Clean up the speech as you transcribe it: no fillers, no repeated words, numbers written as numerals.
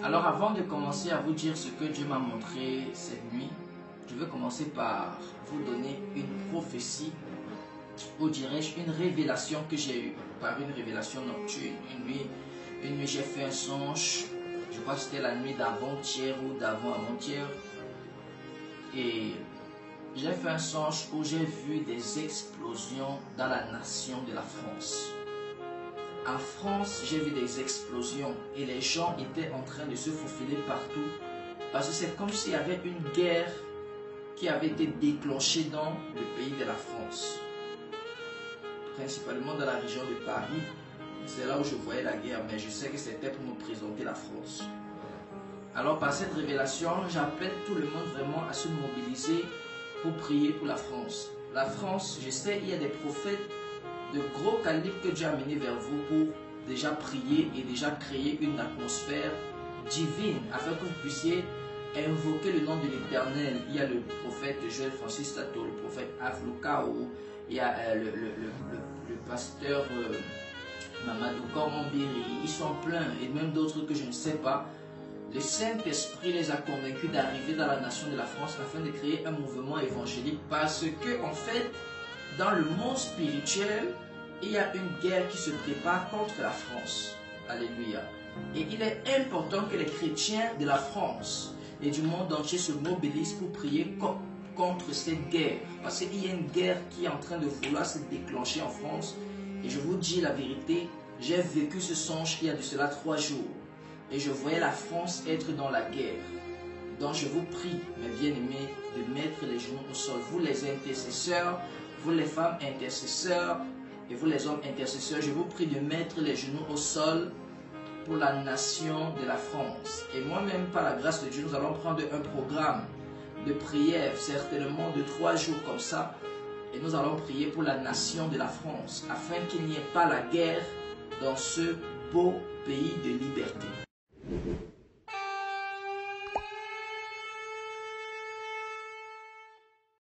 Alors avant de commencer à vous dire ce que Dieu m'a montré cette nuit, je vais commencer par vous donner une prophétie, ou dirais-je une révélation que j'ai eue par une révélation nocturne. Une nuit j'ai fait un songe, je crois que c'était la nuit d'avant-hier ou d'avant-avant-hier, et j'ai fait un songe où j'ai vu des explosions dans la nation de la France. En France, j'ai vu des explosions et les gens étaient en train de se faufiler partout parce que c'est comme s'il y avait une guerre qui avait été déclenchée dans le pays de la France, principalement dans la région de Paris. C'est là où je voyais la guerre, mais je sais que c'était pour nous présenter la France. Alors par cette révélation, j'appelle tout le monde vraiment à se mobiliser pour prier pour la France. La France, je sais, il y a des prophètes de gros calibre que Dieu a mené vers vous pour déjà prier et déjà créer une atmosphère divine afin que vous puissiez invoquer le nom de l'Éternel. Il y a le prophète Joël Francis Tato, le prophète Aflokao, il y a le pasteur Mamadou Kormambiri, ils sont pleins et même d'autres que je ne sais pas. Le Saint-Esprit les a convaincus d'arriver dans la nation de la France afin de créer un mouvement évangélique parce que en fait, dans le monde spirituel, il y a une guerre qui se prépare contre la France. Alléluia. Et il est important que les chrétiens de la France et du monde entier se mobilisent pour prier contre cette guerre. Parce qu'il y a une guerre qui est en train de vouloir se déclencher en France. Et je vous dis la vérité, j'ai vécu ce songe il y a de cela 3 jours. Et je voyais la France être dans la guerre. Donc je vous prie, mes bien-aimés, de mettre les genoux au sol. Vous les intercesseurs, vous les femmes intercesseurs et vous les hommes intercesseurs, je vous prie de mettre les genoux au sol pour la nation de la France. Et moi-même, par la grâce de Dieu, nous allons prendre un programme de prière, certainement de 3 jours comme ça. Et nous allons prier pour la nation de la France, afin qu'il n'y ait pas la guerre dans ce beau pays de